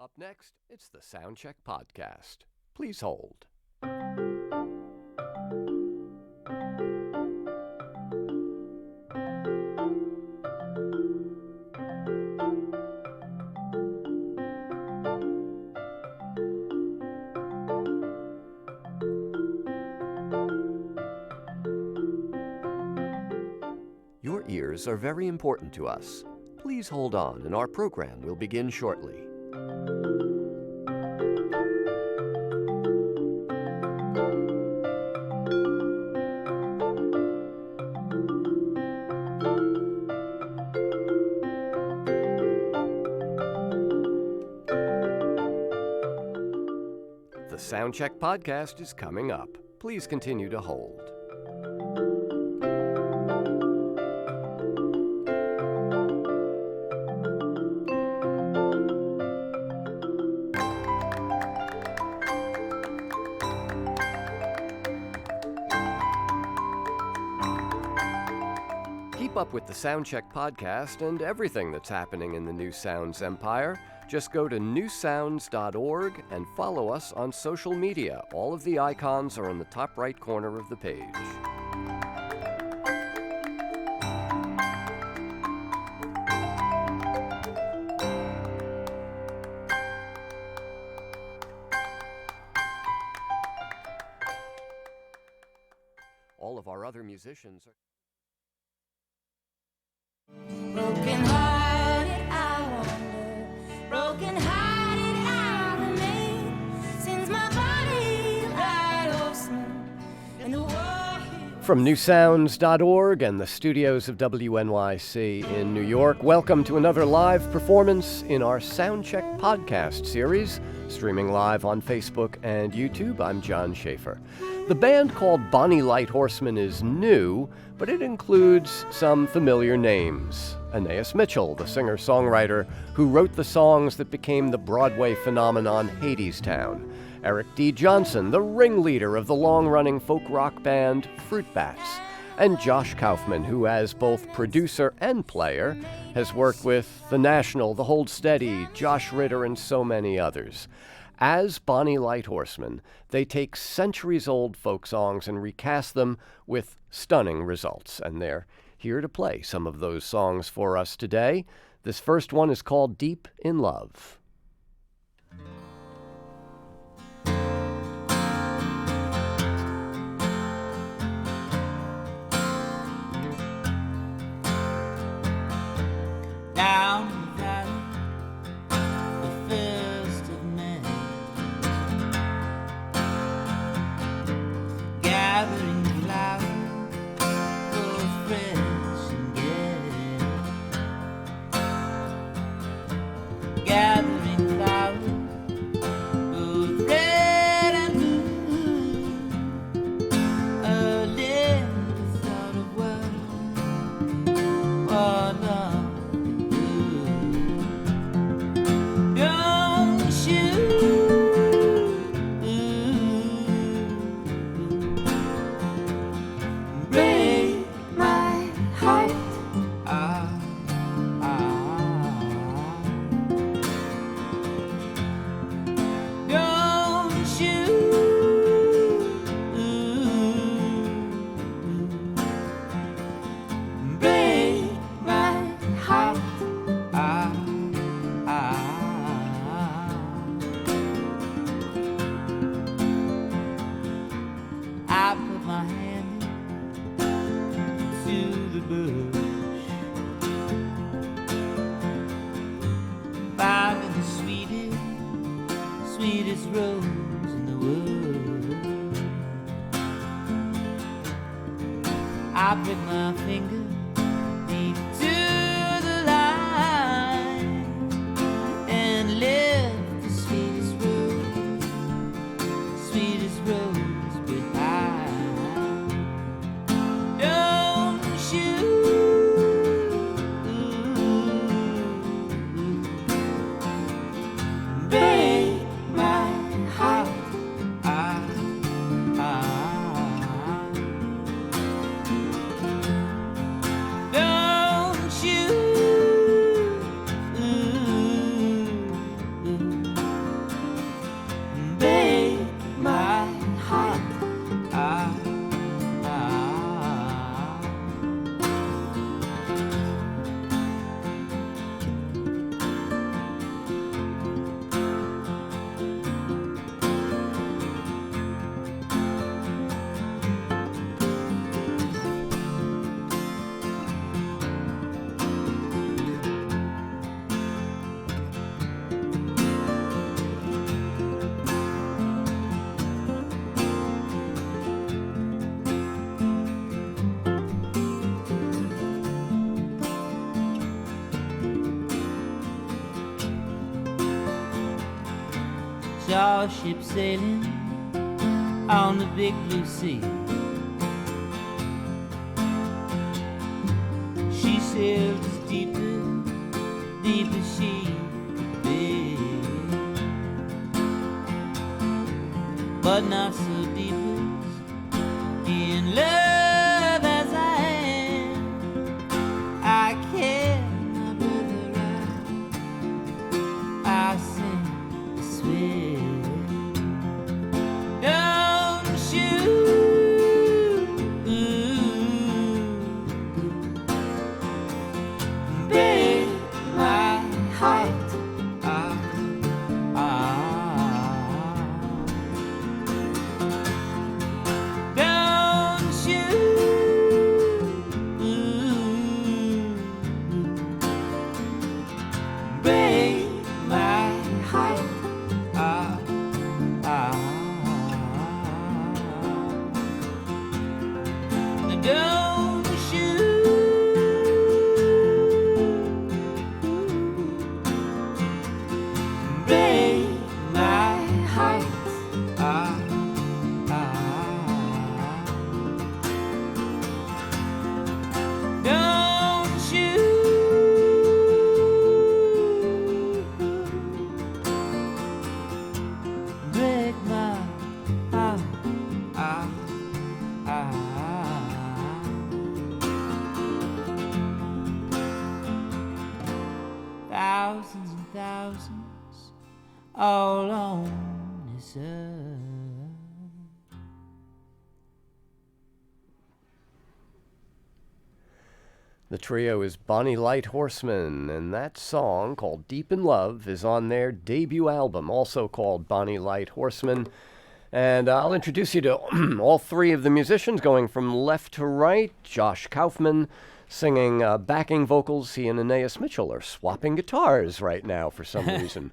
Up next, it's the Soundcheck Podcast. Please hold. Your ears are very important to us. Please hold on, and our program will begin shortly. The Soundcheck Podcast is coming up. Please continue to hold. Keep up with the Soundcheck Podcast and everything that's happening in the New Sounds empire. Just go to newsounds.org and follow us on social media. All of the icons are in the top right corner of the page. All of our other musicians are... Broken-hearted, I wonder. Broken-hearted, I remain. Since my Bonny Light Horseman and the war. From newsounds.org and the studios of WNYC in New York, welcome to another live performance in our Soundcheck Podcast series, streaming live on Facebook and YouTube. I'm John Schaefer. The band called Bonny Light Horseman is new, but it includes some familiar names. Anaïs Mitchell, the singer-songwriter who wrote the songs that became the Broadway phenomenon Hadestown. Eric D. Johnson, the ringleader of the long-running folk rock band Fruit Bats. And Josh Kaufman, who as both producer and player has worked with The National, The Hold Steady, Josh Ritter, and so many others. As Bonny Light Horseman, they take centuries-old folk songs and recast them with stunning results, and they're here to play some of those songs for us today. This first one is called Deep in Love. Down the valley, the first of May, gathering flowers, both fresh and gay, gathering flowers, both red and blue. A little thought of what love. I put my hand to the bush, finding the sweetest rose in the world. I prick my finger deep to the line and lift the sweetest rose behind. Don't you break my heart. starship sailing on the big blue sea. She sailed as deep as she could be, but not so deep as in love as I am. I care, my brother, I sing, I swear. Don't you break my heart. Don't you break my heart. Don't you break my heart. Don't you break my heart. Thousands and thousands all on this earth. The trio is Bonny Light Horseman, and that song, called Deep in Love, is on their debut album, also called Bonny Light Horseman. And I'll introduce you to all three of the musicians, going from left to right. Josh Kaufman singing backing vocals. He and Anaïs Mitchell are swapping guitars right now for some reason.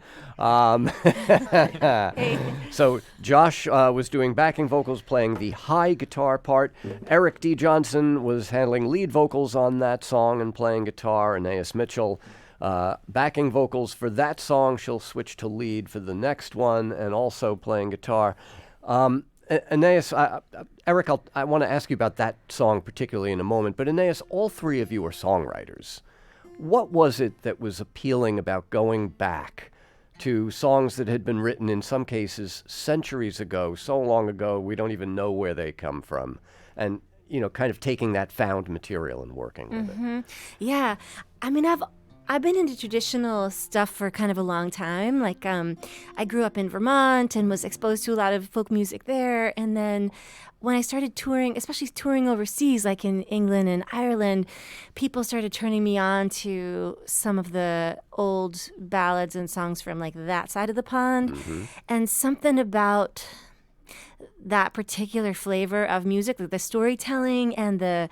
So Josh was doing backing vocals, playing the high guitar part. Eric D. Johnson was handling lead vocals on that song and playing guitar. Anaïs Mitchell backing vocals for that song. She'll switch to lead for the next one and also playing guitar. Anaïs, Eric, I want to ask you about that song particularly in a moment, but Anaïs, all three of you are songwriters. What was it that was appealing about going back to songs that had been written in some cases centuries ago, so long ago we don't even know where they come from, and, you know, kind of taking that found material and working with it? Yeah. I mean, I've been into traditional stuff for kind of a long time. Like, I grew up in Vermont and was exposed to a lot of folk music there. And then when I started touring, especially touring overseas, like in England and Ireland, people started turning me on to some of the old ballads and songs from like that side of the pond. And something about that particular flavor of music, like the storytelling and the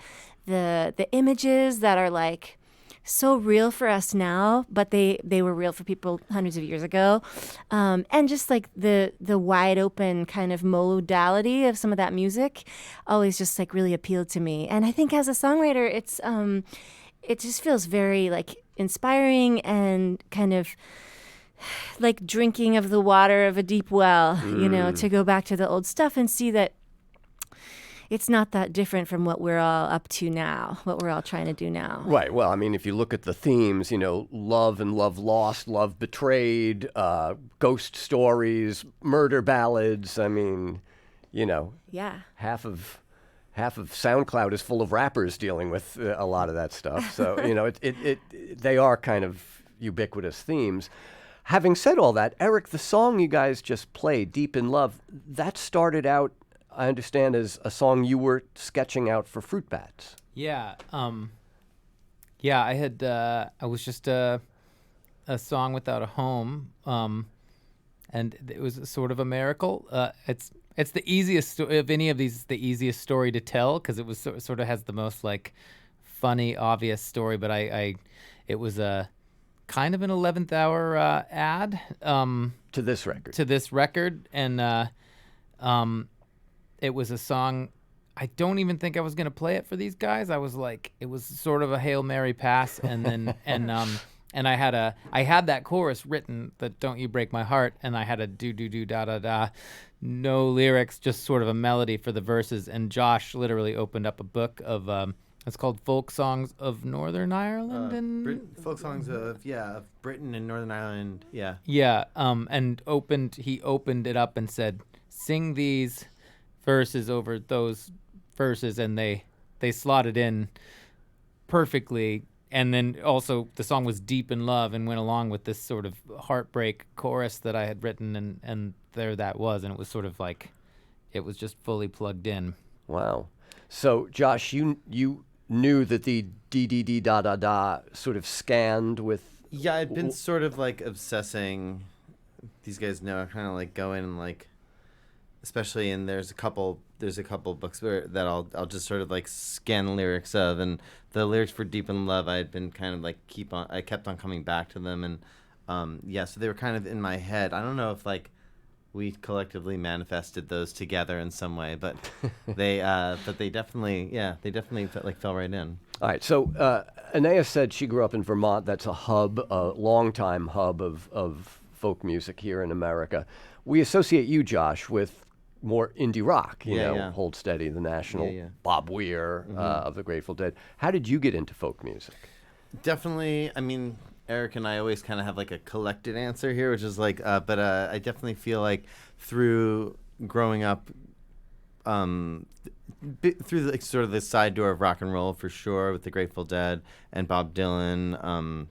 images that are like so real for us now, but they were real for people hundreds of years ago, and just like the wide open kind of modality of some of that music always just like really appealed to me. And I think as a songwriter, it just feels very like inspiring and kind of like drinking of the water of a deep well, you know, to go back to the old stuff and see that it's not that different from what we're all up to now, what we're all trying to do now. Right. Well, I mean, if you look at the themes, you know, love and love lost, love betrayed, ghost stories, murder ballads. I mean, you know, Yeah. half of SoundCloud is full of rappers dealing with a lot of that stuff. So, you know, they are kind of ubiquitous themes. Having said all that, Eric, the song you guys just played, Deep in Love, that started out, I understand, as a song you were sketching out for Fruit Bats. Yeah. I was just a song without a home. And it was sort of a miracle. It's the easiest of any of these, the easiest story to tell, because it was sort of has the most like funny, obvious story. But it was a kind of an 11th hour ad To this record. And it was a song. I don't even think I was gonna play it for these guys. I was like, it was sort of a Hail Mary pass, and then and and I had that chorus written, that "Don't You Break My Heart," and I had a do da da da, no lyrics, just sort of a melody for the verses. And Josh literally opened up a book of it's called Folk Songs of Northern Ireland and folk songs of Britain and Northern Ireland. And he opened it up and said, "Sing these verses over those verses," and they slotted in perfectly. And then also the song was deep in love and went along with this sort of heartbreak chorus that I had written, and there that was, and it was sort of like it was just fully plugged in. Wow. So Josh, you knew that the D da da da sort of scanned with. Yeah, I'd been sort of like obsessing. These guys know I kind of like go in and like, especially in there's a couple books that I'll just sort of like scan lyrics of, and the lyrics for Deep in Love I had been kind of like I kept on coming back to them, and so they were kind of in my head. I don't know if like we collectively manifested those together in some way, but they definitely fell right in. All right, so Anaïs said she grew up in Vermont. That's a longtime hub of folk music here in America. We associate you, Josh, with more indie rock, you know, Hold Steady, The National, Bob Weir of the Grateful Dead. How did you get into folk music? Definitely, I mean, Eric and I always kind of have like a collected answer here, which is like, but I definitely feel like through growing up, through the, like, sort of the side door of rock and roll for sure, with the Grateful Dead and Bob Dylan.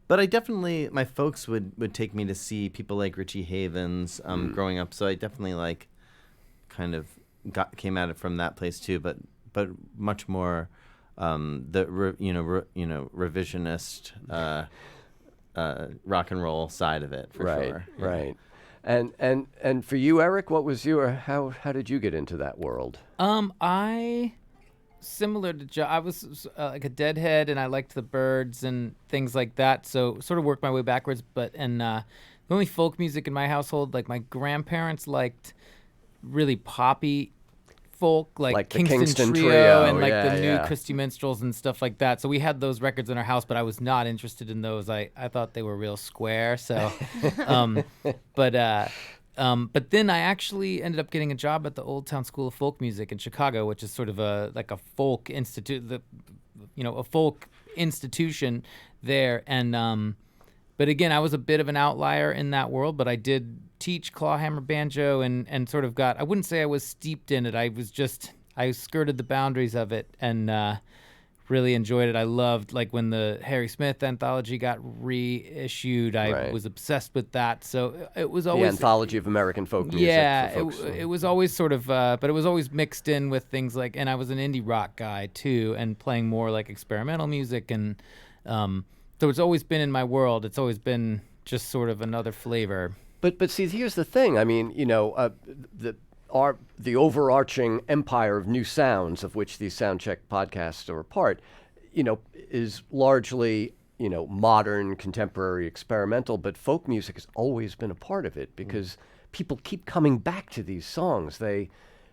But I definitely, my folks would take me to see people like Richie Havens growing up. So I definitely like kind of came at it from that place too, but much more revisionist rock and roll side of it for sure. Right. And for you, Eric, what was how did you get into that world? I similar to Joe, I was like a Deadhead, and I liked the Byrds and things like that. So sort of worked my way backwards. But the only folk music in my household, like my grandparents liked really poppy folk, like Kingston Trio and like the new Christy Minstrels and stuff like that. So we had those records in our house, but I was not interested in those. I thought they were real square. So, but then I actually ended up getting a job at the Old Town School of Folk Music in Chicago, which is sort of a folk institute, a folk institution there. And but again, I was a bit of an outlier in that world, but I did teach clawhammer banjo and sort of I wouldn't say I was steeped in it. I skirted the boundaries of it and really enjoyed it. I loved, like, when the Harry Smith anthology got reissued. I was obsessed with that. So it was always the anthology of American folk music. Yeah, it was always sort of, but it was always mixed in with things like, and I was an indie rock guy too, and playing more like experimental music, and so it's always been in my world. It's always been just sort of another flavor. But see, here's the thing. I mean, the overarching empire of new sounds, of which these Soundcheck podcasts are a part, is largely, modern, contemporary, experimental, but folk music has always been a part of it because people keep coming back to these songs. They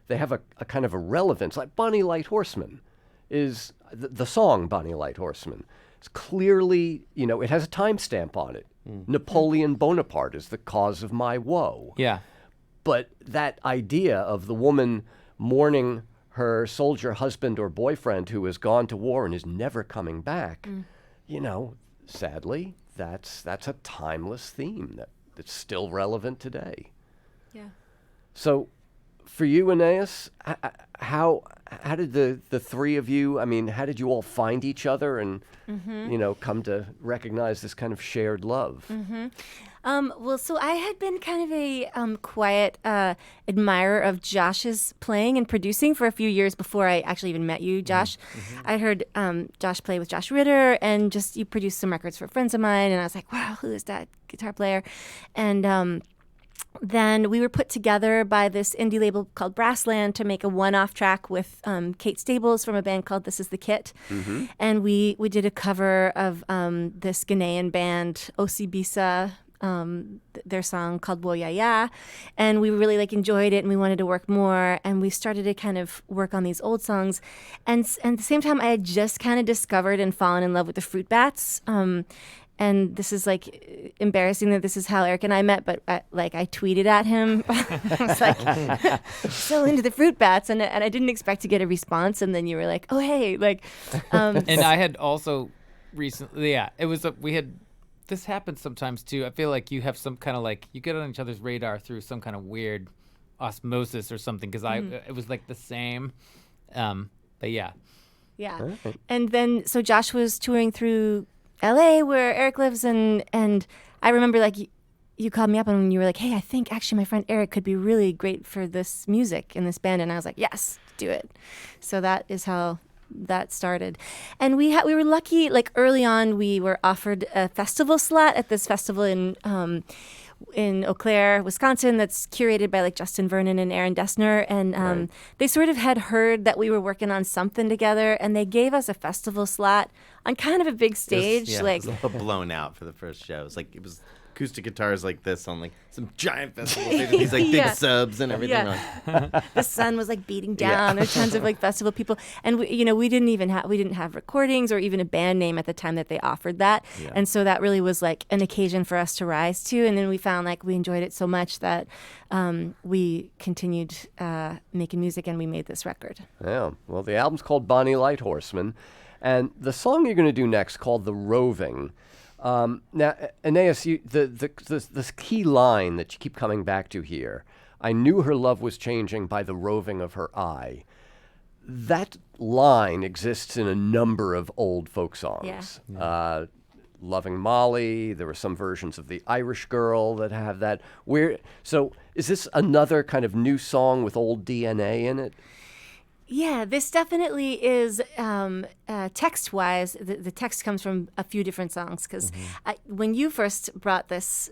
have a kind of a relevance. Like Bonny Light Horseman is the song Bonny Light Horseman. It's clearly, it has a timestamp on it. Napoleon Bonaparte is the cause of my woe. Yeah. But that idea of the woman mourning her soldier husband or boyfriend who has gone to war and is never coming back, sadly, that's a timeless theme that's still relevant today. Yeah. So for you, Anaïs, how did the three of you, how did you all find each other and, come to recognize this kind of shared love? Mm-hmm. Well, so I had been kind of a quiet admirer of Josh's playing and producing for a few years before I actually even met you, Josh. Mm-hmm. I heard Josh play with Josh Ritter, and just you produced some records for friends of mine, and I was like, wow, who is that guitar player? And then we were put together by this indie label called Brassland to make a one-off track with Kate Stables from a band called This Is the Kit. Mm-hmm. And we did a cover of this Ghanaian band, Osibisa. their song called Wo Ya Ya, and we really like enjoyed it, and we wanted to work more, and we started to kind of work on these old songs, and at the same time I had just kind of discovered and fallen in love with the Fruit Bats. And this is like embarrassing that this is how Eric and I met, but I tweeted at him. I was like, so into the Fruit Bats, and I didn't expect to get a response. And then you were like, oh hey, like. And I had also recently, it was we had. This happens sometimes too. I feel like you have some kind of like you get on each other's radar through some kind of weird osmosis or something. Because it was like the same, but yeah. Yeah, right. And then so Josh was touring through LA where Eric lives, and I remember like you called me up and you were like, hey, I think actually my friend Eric could be really great for this music in this band, and I was like, yes, do it. So that is how that started. And we were lucky, like early on we were offered a festival slot at this festival in Eau Claire, Wisconsin, that's curated by like Justin Vernon and Aaron Dessner, and they sort of had heard that we were working on something together, and they gave us a festival slot on kind of a big stage. It was a little blown out for the first show. It was acoustic guitars like this on like some giant festival stage with these like big subs and everything. The sun was like beating down. There were tons of like festival people, and we didn't have recordings or even a band name at the time that they offered that, and so that really was like an occasion for us to rise to. And then we found like we enjoyed it so much that we continued making music, and we made this record. Yeah, well, the album's called Bonny Light Horseman, and the song you're going to do next called The Roving. Now, Anaïs, the key line that you keep coming back to here, I knew her love was changing by the roving of her eye. That line exists in a number of old folk songs. Yeah. Loving Molly, there were some versions of The Irish Girl that have that. So is this another kind of new song with old DNA in it? Yeah, this definitely is text-wise. The text comes from a few different songs because when you first brought this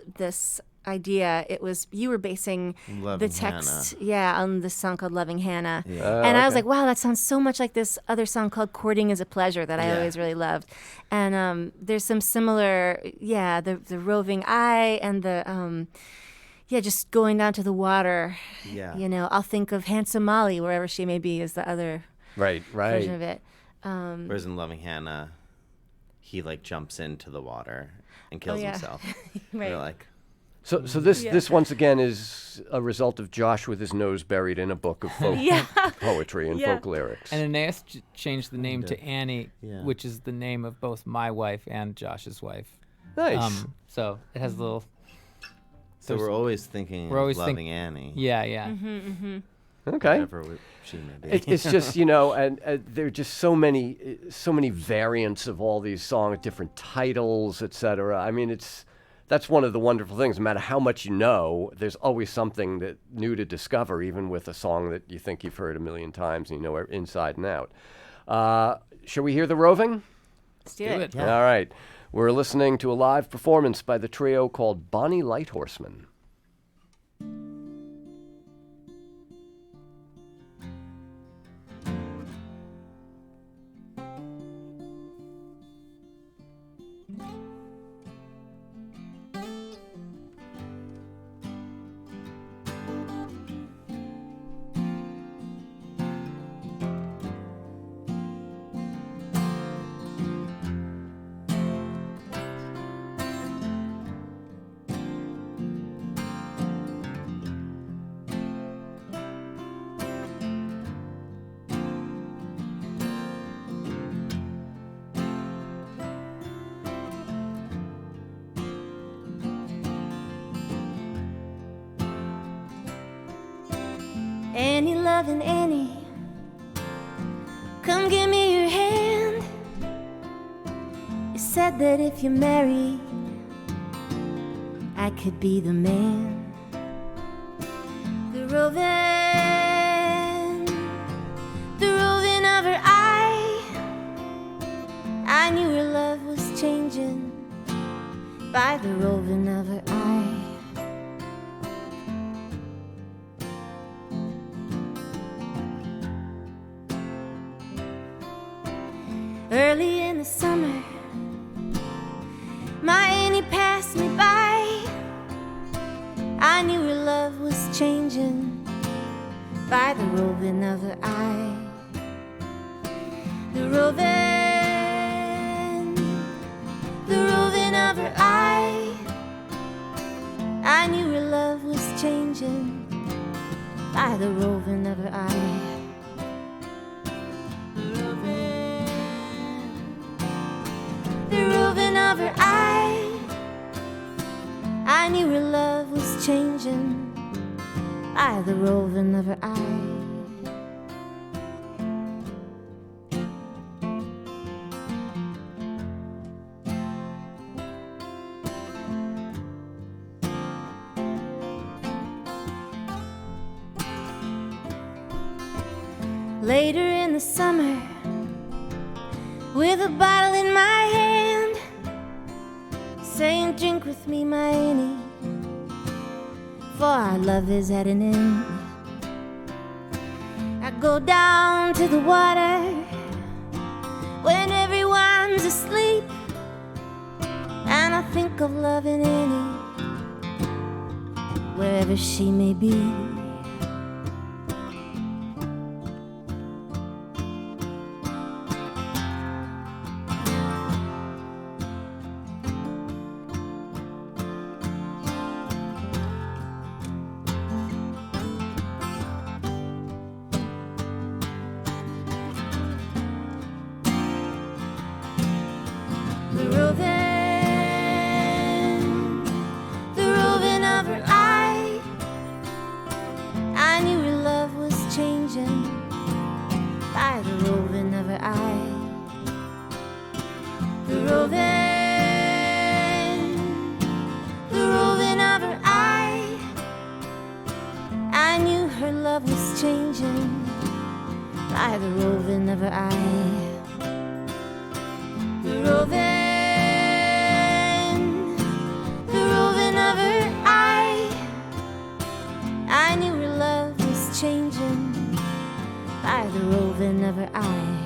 idea, it was you were basing the text, on this song called "Loving Hannah," and I was like, "Wow, that sounds so much like this other song called "Courting Is a Pleasure" that I always really loved." And there's some similar, the roving eye and the. Just going down to the water. Yeah. I'll think of Handsome Molly, wherever she may be, is the other version of it. Whereas in Loving Hannah, he like jumps into the water and kills himself. Right. You're like, So this once again is a result of Josh with his nose buried in a book of folk poetry and folk lyrics. And Anaïs changed the name to Annie, which is the name of both my wife and Josh's wife. Nice. So it has a little. So we're always thinking of loving Annie. Yeah. Mm-hmm. Okay. Whatever she may be. It's just, and there are just so many variants of all these songs, different titles, etc. I mean, that's one of the wonderful things. No matter how much you know, there's always something new to discover, even with a song that you think you've heard a million times and you know inside and out. Shall we hear The Roving? Let's do it. Yeah. All right. We're listening to a live performance by the trio called Bonny Light Horseman. Annie, loving Annie, come give me your hand. You said that if you're married, I could be the man. The roving of her eye, I knew her love was changing by the roving of her eye. Early in the summer, my Annie passed me by. I knew her love was changing by the roving of her eye. The roving of her eye. I knew her love was changing by the roving of her eye. The roving of her eye. I knew her love was changing by the roving of her eye. Later in the summer, with a bottle in my hand, saying, drink with me, my Annie, for our love is at an end. I go down to the water when everyone's asleep, and I think of loving Annie wherever she may be. The roving of her eye. I knew her love was changing by the roving of her eye. The roving of her eye. I knew her love was changing by the roving of her eye. The roving of her eye. I knew her love was changing by the roving of her eye.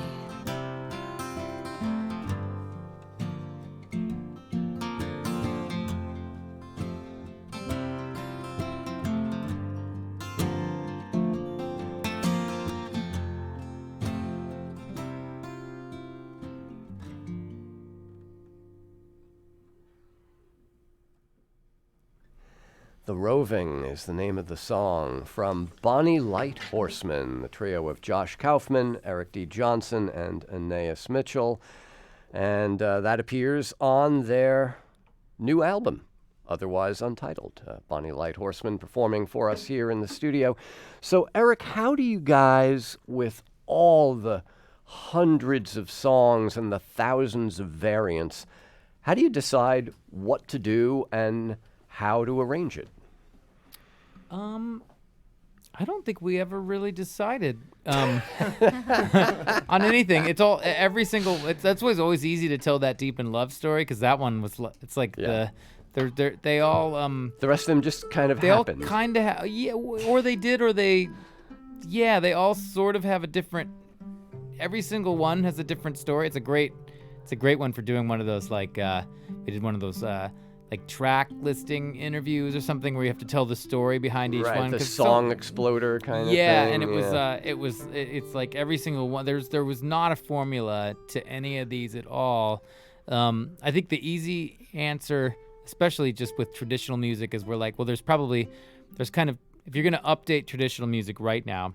The Roving is the name of the song from Bonny Light Horseman, the trio of Josh Kaufman, Eric D. Johnson, and Anaïs Mitchell. And that appears on their new album, otherwise untitled. Bonny Light Horseman performing for us here in the studio. So, Eric, how do you guys, with all the hundreds of songs and the thousands of variants, how do you decide what to do and how to arrange it? I don't think we ever really decided on anything. It's all every single. That's why it's always easy to tell that Deep in Love story, because that one was. It's like they all. The rest of them just kind of they happened. all kind of or they did, or they. Yeah, they all sort of have a different. Every single one has a different story. It's a great one for doing one of those we did one of those like track listing interviews or something where you have to tell the story behind each one. The song exploder kind of thing. Yeah, and it's like every single one. There was not a formula to any of these at all. I think the easy answer, especially just with traditional music, is we're like, well, there's kind of, if you're going to update traditional music right now,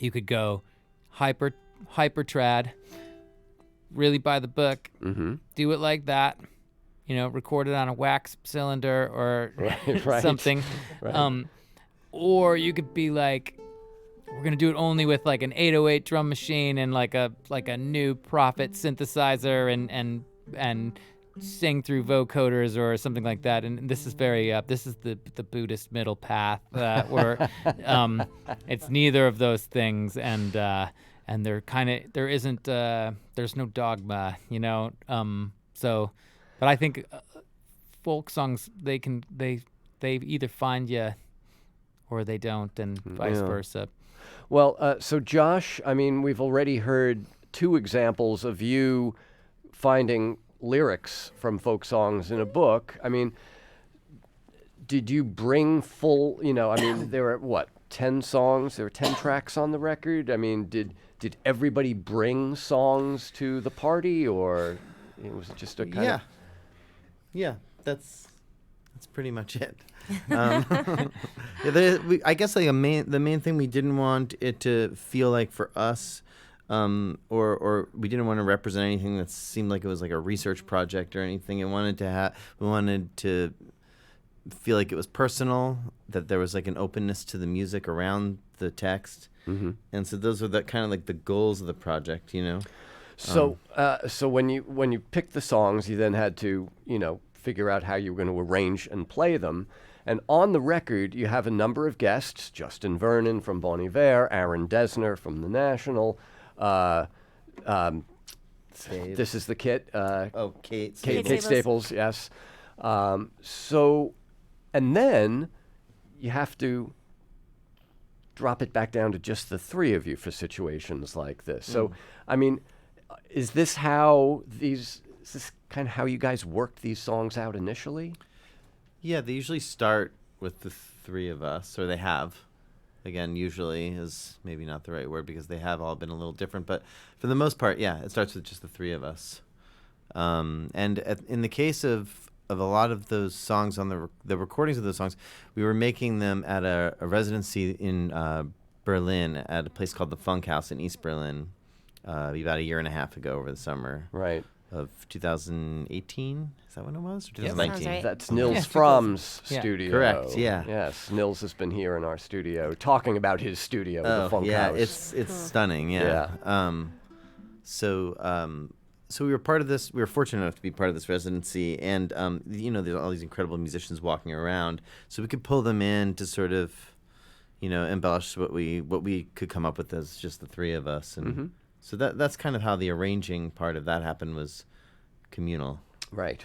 you could go hyper trad, really by the book, do it like that. Record it on a wax cylinder or something. Right. Or you could be like, we're gonna do it only with like an 808 drum machine and like a new Prophet synthesizer and sing through vocoders or something like that. And this is this is the Buddhist middle path where it's neither of those things, and they're kind of there's no dogma, so. But I think folk songs, they either find you or they don't, and vice versa. Well, so Josh, I mean, we've already heard two examples of you finding lyrics from folk songs in a book. I mean, did you bring full? I mean, there were what 10 songs? There were 10 tracks on the record. I mean, did everybody bring songs to the party, or was it just a kind of? Yeah, that's pretty much it. I guess like the main thing, we didn't want it to feel like for us, or we didn't want to represent anything that seemed like it was like a research project or anything. We wanted to feel like it was personal, that there was like an openness to the music around the text, and so those were the kind of like the goals of the project, So, so when you picked the songs, you then had to, figure out how you were going to arrange and play them. And on the record, you have a number of guests: Justin Vernon from Bon Iver, Aaron Dessner from The National. This is the Kit. Kate Staples, yes. And then you have to drop it back down to just the three of you for situations like this. So, I mean, is this kind of how you guys worked these songs out initially? Yeah, they usually start with the three of us, or they have. Again, usually is maybe not the right word, because they have all been a little different. But for the most part, yeah, it starts with just the three of us. In the case of a lot of those songs, on the recordings of those songs, we were making them at a residency in Berlin at a place called the Funk House in East Berlin about a year and a half ago, over the summer. Right. Of 2018, is that when it was? Or Yeah, 2019? right. That's Nils Fromm's studio. Correct, yeah. Yes, Nils has been here in our studio talking about his studio, the Funk House. It's stunning, yeah. So we were part of this. We were fortunate enough to be part of this residency, and there's all these incredible musicians walking around, so we could pull them in to sort of, embellish what we could come up with as just the three of us, and so that's kind of how the arranging part of that happened, was communal. Right.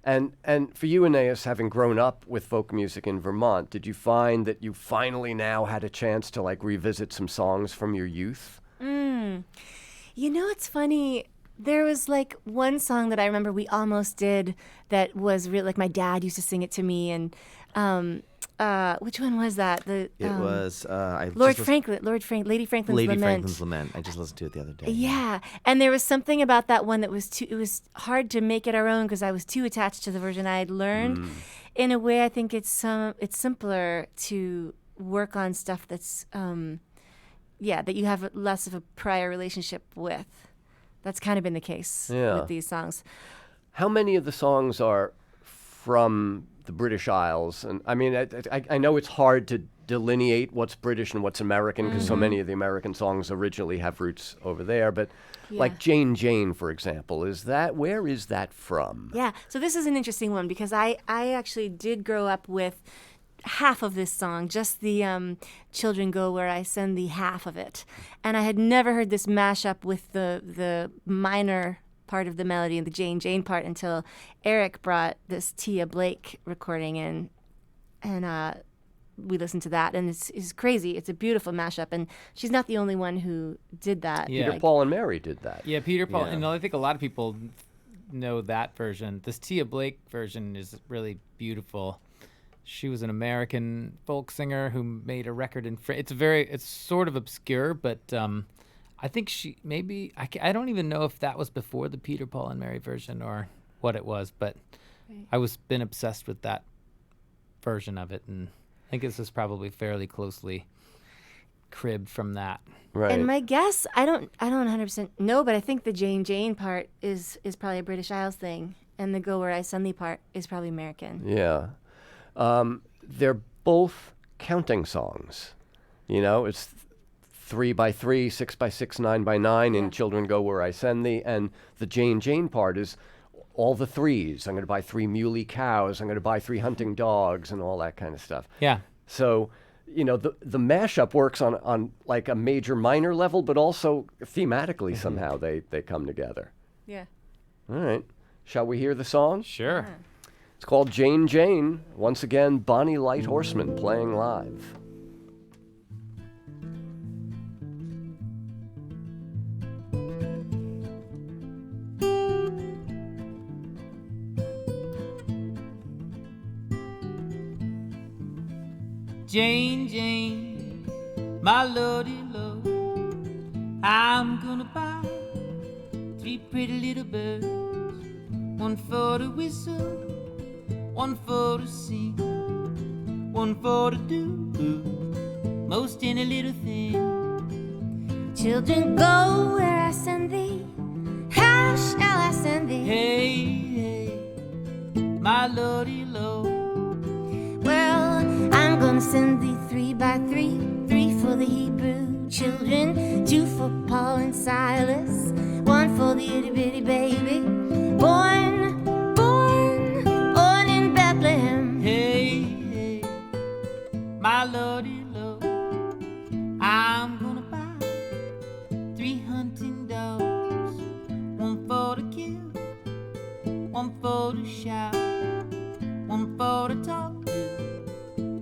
And for you, Anaïs, having grown up with folk music in Vermont, did you find that you finally now had a chance to like revisit some songs from your youth? It's funny. There was like one song that I remember we almost did that was really like my dad used to sing it to me, and which one was that? It was Lady Franklin's Lament. I just listened to it the other day. Yeah, and there was something about that one that it was hard to make it our own because I was too attached to the version I had learned. In a way, I think it's simpler to work on stuff that's that you have less of a prior relationship with. That's kind of been the case with these songs. How many of the songs are from the British Isles? And I mean, I know it's hard to delineate what's British and what's American, because so many of the American songs originally have roots over there. But like Jane Jane, for example, where is that from? Yeah, so this is an interesting one, because I actually did grow up with half of this song, just the Children Go Where I Send Thee half of it. And I had never heard this mashup with the minor part of the melody and the Jane Jane part until Eric brought this Tia Blake recording in, and we listened to that, and it's crazy. It's a beautiful mashup, and she's not the only one who did that. Yeah. Peter, Paul, and Mary did that. Yeah, Peter, Paul, and I think a lot of people know that version. This Tia Blake version is really beautiful. She was an American folk singer who made a record in France. It's sort of obscure, but I think I don't even know if that was before the Peter, Paul, and Mary version or what it was, but I was been obsessed with that version of it, and I think this is probably fairly closely cribbed from that. Right. And my guess, I don't 100% know, but I think the Jane Jane part is probably a British Isles thing, and the Go Where I Send Thee part is probably American. Yeah. They're both counting songs. It's 3x3, 6x6, 9x9, and Children Go Where I Send Thee. And the Jane Jane part is all the threes. I'm going to buy 3 muley cows. I'm going to buy 3 hunting dogs, and all that kind of stuff. Yeah. So, the mashup works on like a major minor level, but also thematically somehow they come together. Yeah. All right. Shall we hear the song? Sure. It's called Jane Jane. Once again, Bonny Light Horseman playing live. Jane, Jane, my lordy lord, I'm gonna buy 3 pretty little birds, one for to whistle, one for to sing, one for to do most any little thing. Children, go where I send thee. How shall I send thee? Hey, hey, my lordy lord. Well, I'm gonna send thee 3 by 3, 3 for the Hebrew children, 2 for Paul and Silas, 1 for the itty bitty baby, born in Bethlehem. Hey, hey, my lordy lord, I'm gonna buy 3 hunting dogs, 1 for to kill, 1 for to shout, 1 for to talk to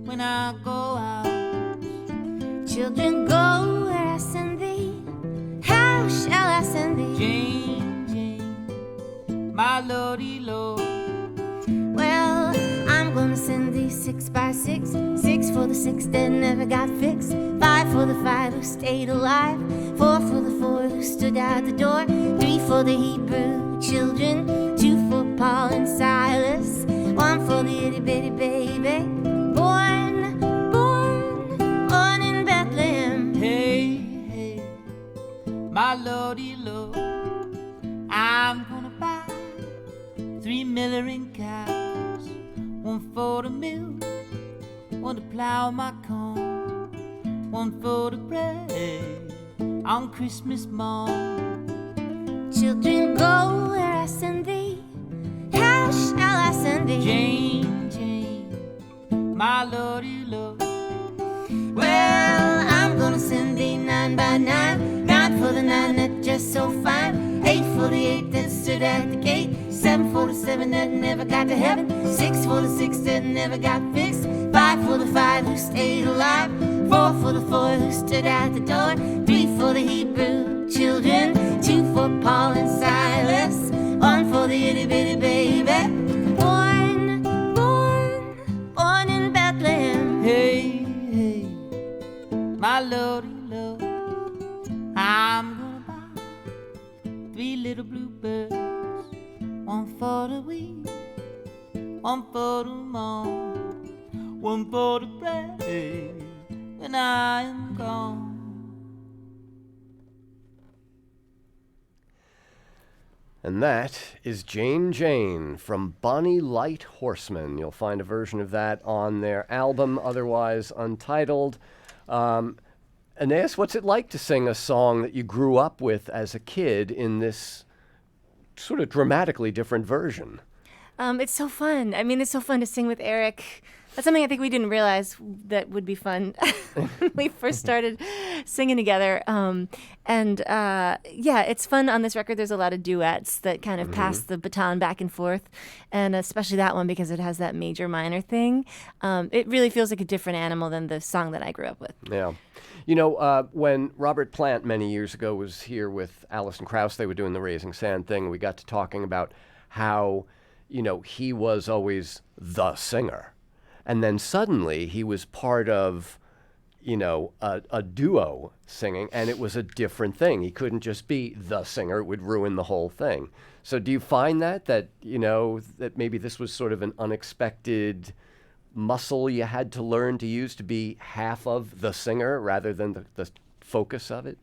when I go out. Children, go where I send thee. How shall I send thee? Jane, Jane, my lordy lord. Well, I'm gonna send thee 6 by 6, 6 for the 6 that never got fixed, 5 for the 5 who stayed alive, 4 for the 4 who stood out the door, 3 for the Hebrew children, 2 for Paul and Silas, 1 for the itty bitty baby, born in Bethlehem. Hey, hey, my lordy lord, I'm gonna buy 3 milling cows, 1 for the mill, 1 to plow my corn, 1 for the bread on Christmas morn. Children, go where I send thee. How shall I send thee? Jane, Jane, my lordy lord. Well, I'm gonna send thee 9 by 9, 9 for the 9 that just so fine, 8 for the 8 that stood at the gate, 7 for the 7 that never got to heaven, 6 for the 6 that never got fixed, 5 for the 5 who stayed alive, 4 for the 4 who stood at the door, 3 for the Hebrew children, 2 for Paul and Silas, 1 for the itty bitty baby, born in Bethlehem. Hey, hey, my lordy lord, I'm gonna buy 3 little bluebirds, 1 for the wheat, 1 for the morn, 1 for the bread when I am gone. And that is Jane Jane from Bonny Light Horseman. You'll find a version of that on their album, otherwise untitled. Anaïs, what's it like to sing a song that you grew up with as a kid in this sort of dramatically different version? It's so fun. I mean, it's so fun to sing with Eric. That's something I think we didn't realize that would be fun when we first started singing together. Yeah, it's fun on this record. There's a lot of duets that kind of pass the baton back and forth, and especially that one because it has that major minor thing. It really feels like a different animal than the song that I grew up with. Yeah. You know, when Robert Plant many years ago was here with Alison Krauss, they were doing the Raising Sand thing. We got to talking about how, you know, he was always the singer. And then suddenly he was part of, you know, a duo singing, and it was a different thing. He couldn't just be the singer. It would ruin the whole thing. So do you find that, you know, that maybe this was sort of an unexpected muscle you had to learn to use to be half of the singer rather than the focus of it?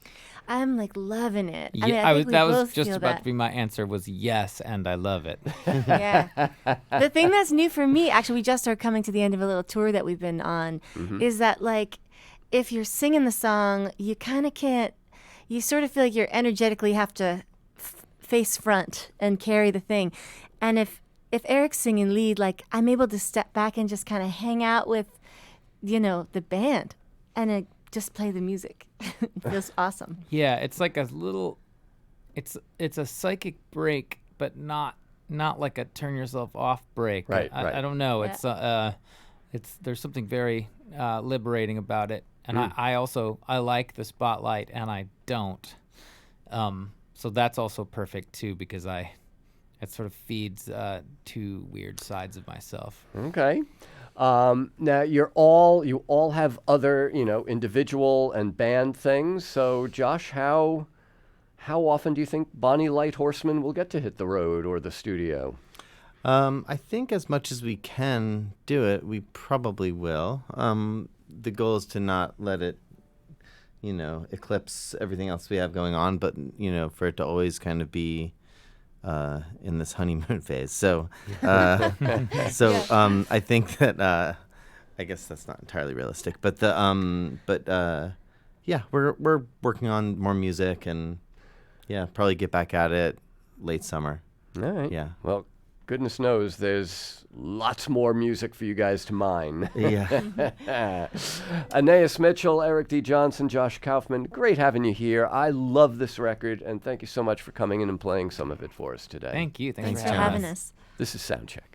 I'm like loving it. Yeah, I mean, I think we that was both just feel about that. to be my answer was yes, and I love it. Yeah. The thing that's new for me, actually, we just are coming to the end of a little tour that we've been on, is that, like, if you're singing the song, you kind of can't, you sort of feel like you energetically have to face front and carry the thing. And if Eric's singing lead, like, I'm able to step back and just kind of hang out with, you know, the band and just play the music. It feels awesome. Yeah, it's like a little, it's a psychic break, but not like a turn yourself off break. Right. I don't know. Yeah. It's there's something very liberating about it, and I like the spotlight, and I don't. So that's also perfect too, because it sort of feeds two weird sides of myself. Okay. Now you all have other, individual and band things. So Josh, how often do you think Bonny Light Horseman will get to hit the road or the studio? I think as much as we can do it, we probably will. The goal is to not let it, eclipse everything else we have going on, but, for it to always kind of be in this honeymoon phase. So, I think that, I guess that's not entirely realistic, but we're working on more music and, probably get back at it late summer. All right. Yeah. Well, goodness knows there's lots more music for you guys to mine. Yeah. Anaïs Mitchell, Eric D. Johnson, Josh Kaufman, great having you here. I love this record, and thank you so much for coming in and playing some of it for us today. Thank you. Thanks for Jonas. having us. This is Soundcheck.